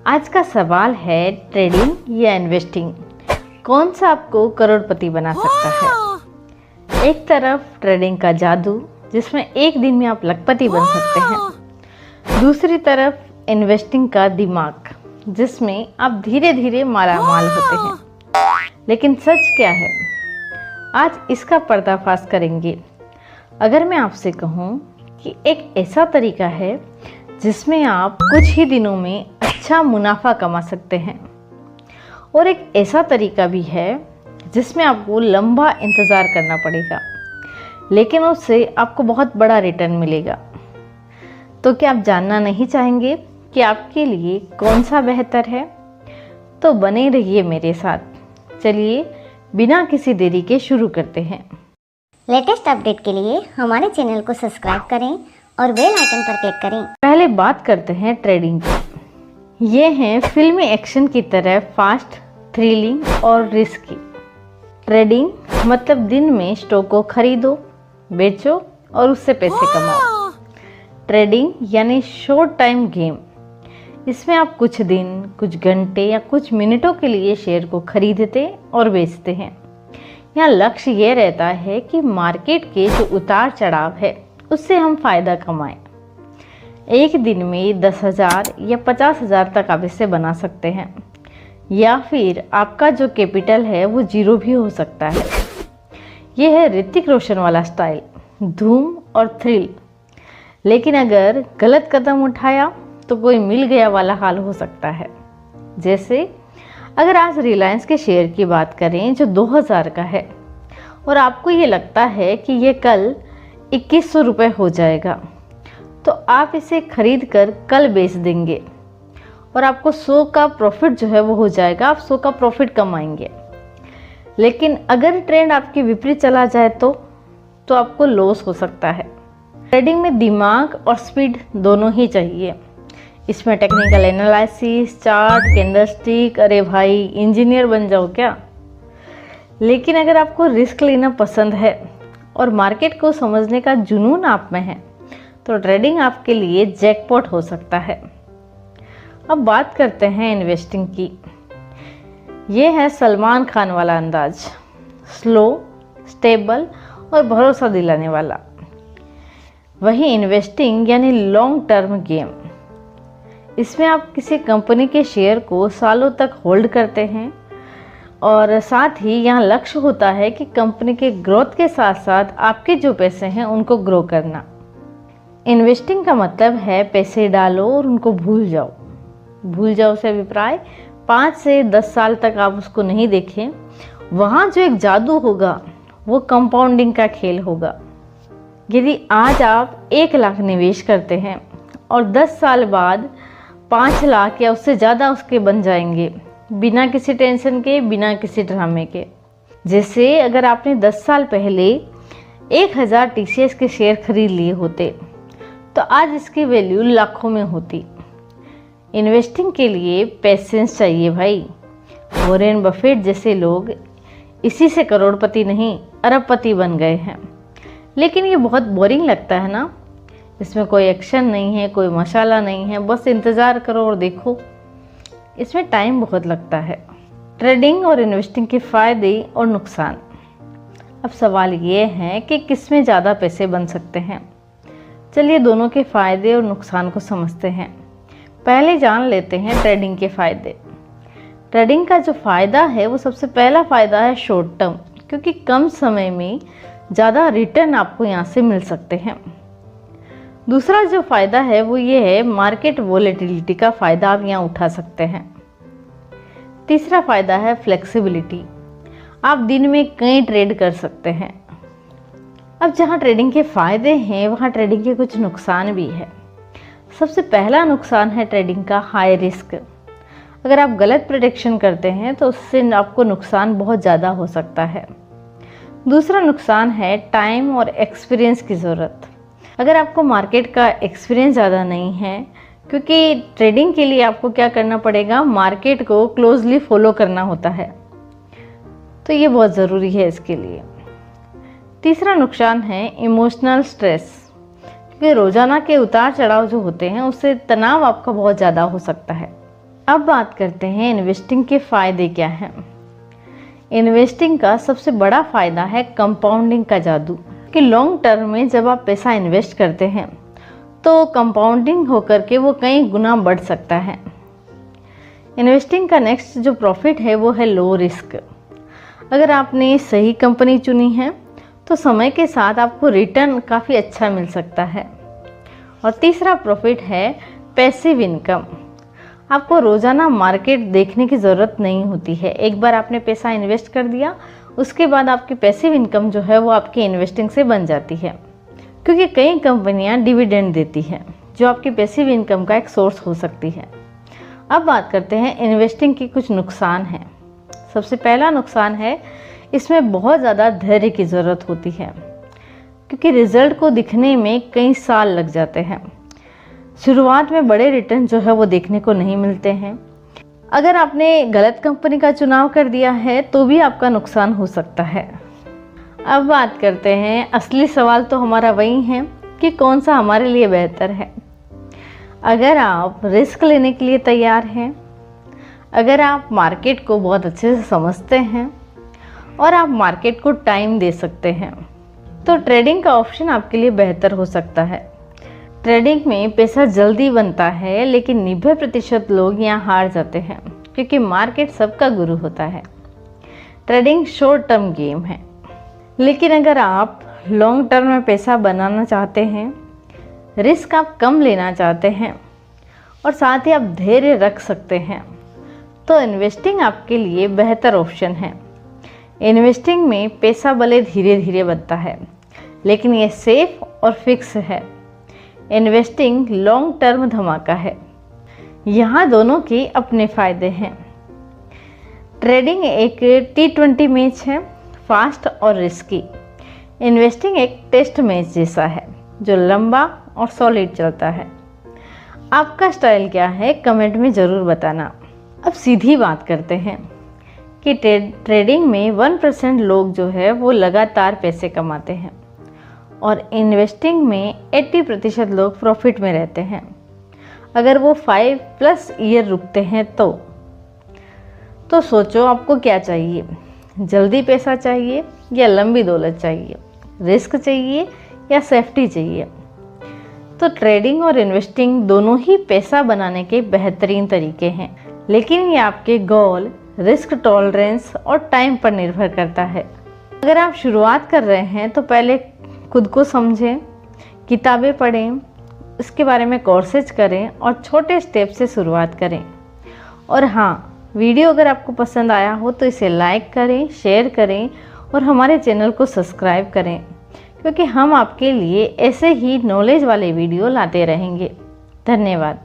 आज का सवाल है ट्रेडिंग या इन्वेस्टिंग, कौन सा आपको करोड़पति बना सकता है। एक तरफ ट्रेडिंग का जादू जिसमें एक दिन में आप लखपति बन सकते हैं, दूसरी तरफ इन्वेस्टिंग का दिमाग जिसमें आप धीरे धीरे मालामाल होते हैं। लेकिन सच क्या है, आज इसका पर्दाफाश करेंगे। अगर मैं आपसे कहूँ कि एक ऐसा तरीका है जिसमें आप कुछ ही दिनों में अच्छा मुनाफा कमा सकते हैं, और एक ऐसा तरीका भी है जिसमें आपको लंबा इंतज़ार करना पड़ेगा लेकिन उससे आपको बहुत बड़ा रिटर्न मिलेगा। तो क्या आप जानना नहीं चाहेंगे कि आपके लिए कौन सा बेहतर है? तो बने रहिए मेरे साथ। चलिए बिना किसी देरी के शुरू करते हैं। लेटेस्ट अपडेट के लिए हमारे चैनल को सब्सक्राइब करें और बेल आइकन पर क्लिक करें। पहले बात करते हैं ट्रेडिंग की। ये है फिल्मी एक्शन की तरह फास्ट, थ्रिलिंग और रिस्की। ट्रेडिंग मतलब दिन में स्टॉक को खरीदो, बेचो और उससे पैसे कमाओ। ट्रेडिंग यानी शॉर्ट टाइम गेम। इसमें आप कुछ दिन, कुछ घंटे या कुछ मिनटों के लिए शेयर को खरीदते और बेचते हैं। यहाँ लक्ष्य ये रहता है कि मार्केट के जो उतार चढ़ाव है उससे हम फायदा कमाएं। एक दिन में 10,000 या 50,000 तक आप इससे बना सकते हैं, या फिर आपका जो कैपिटल है वो जीरो भी हो सकता है। यह है ऋतिक रोशन वाला स्टाइल, धूम और थ्रिल। लेकिन अगर गलत कदम उठाया तो कोई मिल गया वाला हाल हो सकता है। जैसे अगर आज रिलायंस के शेयर की बात करें जो 2,000 का है और आपको ये लगता है कि ये कल 2,100 रुपये हो जाएगा, तो आप इसे खरीद कर कल बेच देंगे और आपको 100 का प्रॉफिट जो है वो हो जाएगा। आप 100 का प्रॉफिट कमाएंगे। लेकिन अगर ट्रेंड आपके विपरीत चला जाए तो आपको लॉस हो सकता है। ट्रेडिंग में दिमाग और स्पीड दोनों ही चाहिए। इसमें टेक्निकल एनालिसिस, चार्ट, कैंडलस्टिक, अरे भाई इंजीनियर बन जाओ क्या। लेकिन अगर आपको रिस्क लेना पसंद है और मार्केट को समझने का जुनून आप में है तो ट्रेडिंग आपके लिए जैकपॉट हो सकता है। अब बात करते हैं इन्वेस्टिंग की। ये है सलमान खान वाला अंदाज, स्लो, स्टेबल और भरोसा दिलाने वाला। वही इन्वेस्टिंग यानी लॉन्ग टर्म गेम। इसमें आप किसी कंपनी के शेयर को सालों तक होल्ड करते हैं और साथ ही यहाँ लक्ष्य होता है कि कंपनी के ग्रोथ के साथ साथ आपके जो पैसे हैं उनको ग्रो करना। इन्वेस्टिंग का मतलब है पैसे डालो और उनको भूल जाओ। भूल जाओ से अभिप्राय 5 से 10 साल तक आप उसको नहीं देखें। वहाँ जो एक जादू होगा वो कंपाउंडिंग का खेल होगा। यदि आज आप 1 लाख निवेश करते हैं और 10 साल बाद 5 लाख या उससे ज़्यादा उसके बन जाएंगे, बिना किसी टेंशन के, बिना किसी ड्रामे के। जैसे अगर आपने 10 साल पहले 1,000 TCS के शेयर खरीद लिए होते तो आज इसकी वैल्यू लाखों में होती। इन्वेस्टिंग के लिए पेशेंस चाहिए भाई। वॉरेन बफेट जैसे लोग इसी से करोड़पति नहीं अरबपति बन गए हैं। लेकिन ये बहुत बोरिंग लगता है ना। इसमें कोई एक्शन नहीं है, कोई मसाला नहीं है, बस इंतज़ार करो और देखो। इसमें टाइम बहुत लगता है। ट्रेडिंग और इन्वेस्टिंग के फ़ायदे और नुकसान। अब सवाल ये है कि किस में ज़्यादा पैसे बन सकते हैं। चलिए दोनों के फ़ायदे और नुकसान को समझते हैं। पहले जान लेते हैं ट्रेडिंग के फ़ायदे। ट्रेडिंग का जो फ़ायदा है वो सबसे पहला फ़ायदा है शॉर्ट टर्म, क्योंकि कम समय में ज़्यादा रिटर्न आपको यहाँ से मिल सकते हैं। दूसरा जो फ़ायदा है वो ये है मार्केट वॉलेटिलिटी का फ़ायदा आप यहाँ उठा सकते हैं। तीसरा फ़ायदा है फ्लेक्सिबिलिटी। आप दिन में कई ट्रेड कर सकते हैं। अब जहाँ ट्रेडिंग के फ़ायदे हैं वहाँ ट्रेडिंग के कुछ नुकसान भी है। सबसे पहला नुकसान है ट्रेडिंग का हाई रिस्क। अगर आप गलत प्रेडिक्शन करते हैं तो उससे आपको नुकसान बहुत ज़्यादा हो सकता है। दूसरा नुकसान है टाइम और एक्सपीरियंस की ज़रूरत। अगर आपको मार्केट का एक्सपीरियंस ज़्यादा नहीं है, क्योंकि ट्रेडिंग के लिए आपको क्या करना पड़ेगा, मार्केट को क्लोजली फॉलो करना होता है, तो ये बहुत ज़रूरी है इसके लिए। तीसरा नुकसान है इमोशनल स्ट्रेस, क्योंकि रोज़ाना के उतार चढ़ाव जो होते हैं उससे तनाव आपका बहुत ज़्यादा हो सकता है। अब बात करते हैं इन्वेस्टिंग के फ़ायदे क्या हैं। इन्वेस्टिंग का सबसे बड़ा फ़ायदा है कंपाउंडिंग का जादू, कि लॉन्ग टर्म में जब आप पैसा इन्वेस्ट करते हैं तो कंपाउंडिंग होकर के वो कई गुना बढ़ सकता है। इन्वेस्टिंग का नेक्स्ट जो प्रॉफिट है वो है लो रिस्क। अगर आपने सही कंपनी चुनी है तो समय के साथ आपको रिटर्न काफ़ी अच्छा मिल सकता है। और तीसरा प्रॉफिट है पैसिव इनकम। आपको रोज़ाना मार्केट देखने की ज़रूरत नहीं होती है। एक बार आपने पैसा इन्वेस्ट कर दिया, उसके बाद आपकी पैसिव इनकम जो है वो आपकी इन्वेस्टिंग से बन जाती है, क्योंकि कई कंपनियां डिविडेंड देती हैं जो आपकी पैसिव इनकम का एक सोर्स हो सकती है। अब बात करते हैं इन्वेस्टिंग के कुछ नुकसान हैं। सबसे पहला नुकसान है इसमें बहुत ज़्यादा धैर्य की ज़रूरत होती है, क्योंकि रिजल्ट को दिखने में कई साल लग जाते हैं। शुरुआत में बड़े रिटर्न जो है वो देखने को नहीं मिलते हैं। अगर आपने गलत कंपनी का चुनाव कर दिया है तो भी आपका नुकसान हो सकता है। अब बात करते हैं, असली सवाल तो हमारा वही है कि कौन सा हमारे लिए बेहतर है। अगर आप रिस्क लेने के लिए तैयार हैं, अगर आप मार्केट को बहुत अच्छे से समझते हैं और आप मार्केट को टाइम दे सकते हैं, तो ट्रेडिंग का ऑप्शन आपके लिए बेहतर हो सकता है। ट्रेडिंग में पैसा जल्दी बनता है, लेकिन 90% लोग यहाँ हार जाते हैं, क्योंकि मार्केट सबका गुरु होता है। ट्रेडिंग शॉर्ट टर्म गेम है, लेकिन अगर आप लॉन्ग टर्म में पैसा बनाना चाहते हैं, रिस्क आप कम लेना चाहते हैं और साथ ही आप धैर्य रख सकते हैं, तो इन्वेस्टिंग आपके लिए बेहतर ऑप्शन है। इन्वेस्टिंग में पैसा भले धीरे धीरे बनता है, लेकिन ये सेफ और फिक्स है। इन्वेस्टिंग लॉन्ग टर्म धमाका है। यहाँ दोनों के अपने फ़ायदे हैं। ट्रेडिंग एक T20 मैच है, फास्ट और रिस्की। इन्वेस्टिंग एक टेस्ट मैच जैसा है, जो लंबा और सॉलिड चलता है। आपका स्टाइल क्या है, कमेंट में ज़रूर बताना। अब सीधी बात करते हैं कि ट्रेडिंग में 1% लोग जो है वो लगातार पैसे कमाते हैं और इन्वेस्टिंग में 80% लोग प्रॉफिट में रहते हैं। अगर वो 5+ ईयर रुकते हैं तो सोचो आपको क्या चाहिए, जल्दी पैसा चाहिए या लंबी दौलत चाहिए, रिस्क चाहिए या सेफ्टी चाहिए। तो ट्रेडिंग और इन्वेस्टिंग दोनों ही पैसा बनाने के बेहतरीन तरीके हैं, लेकिन ये आपके गोल, रिस्क टॉलरेंस और टाइम पर निर्भर करता है। अगर आप शुरुआत कर रहे हैं तो पहले खुद को समझें, किताबें पढ़ें, इसके बारे में कोर्सेज करें और छोटे स्टेप से शुरुआत करें। और हाँ, वीडियो अगर आपको पसंद आया हो तो इसे लाइक करें, शेयर करें और हमारे चैनल को सब्सक्राइब करें, क्योंकि हम आपके लिए ऐसे ही नॉलेज वाले वीडियो लाते रहेंगे। धन्यवाद।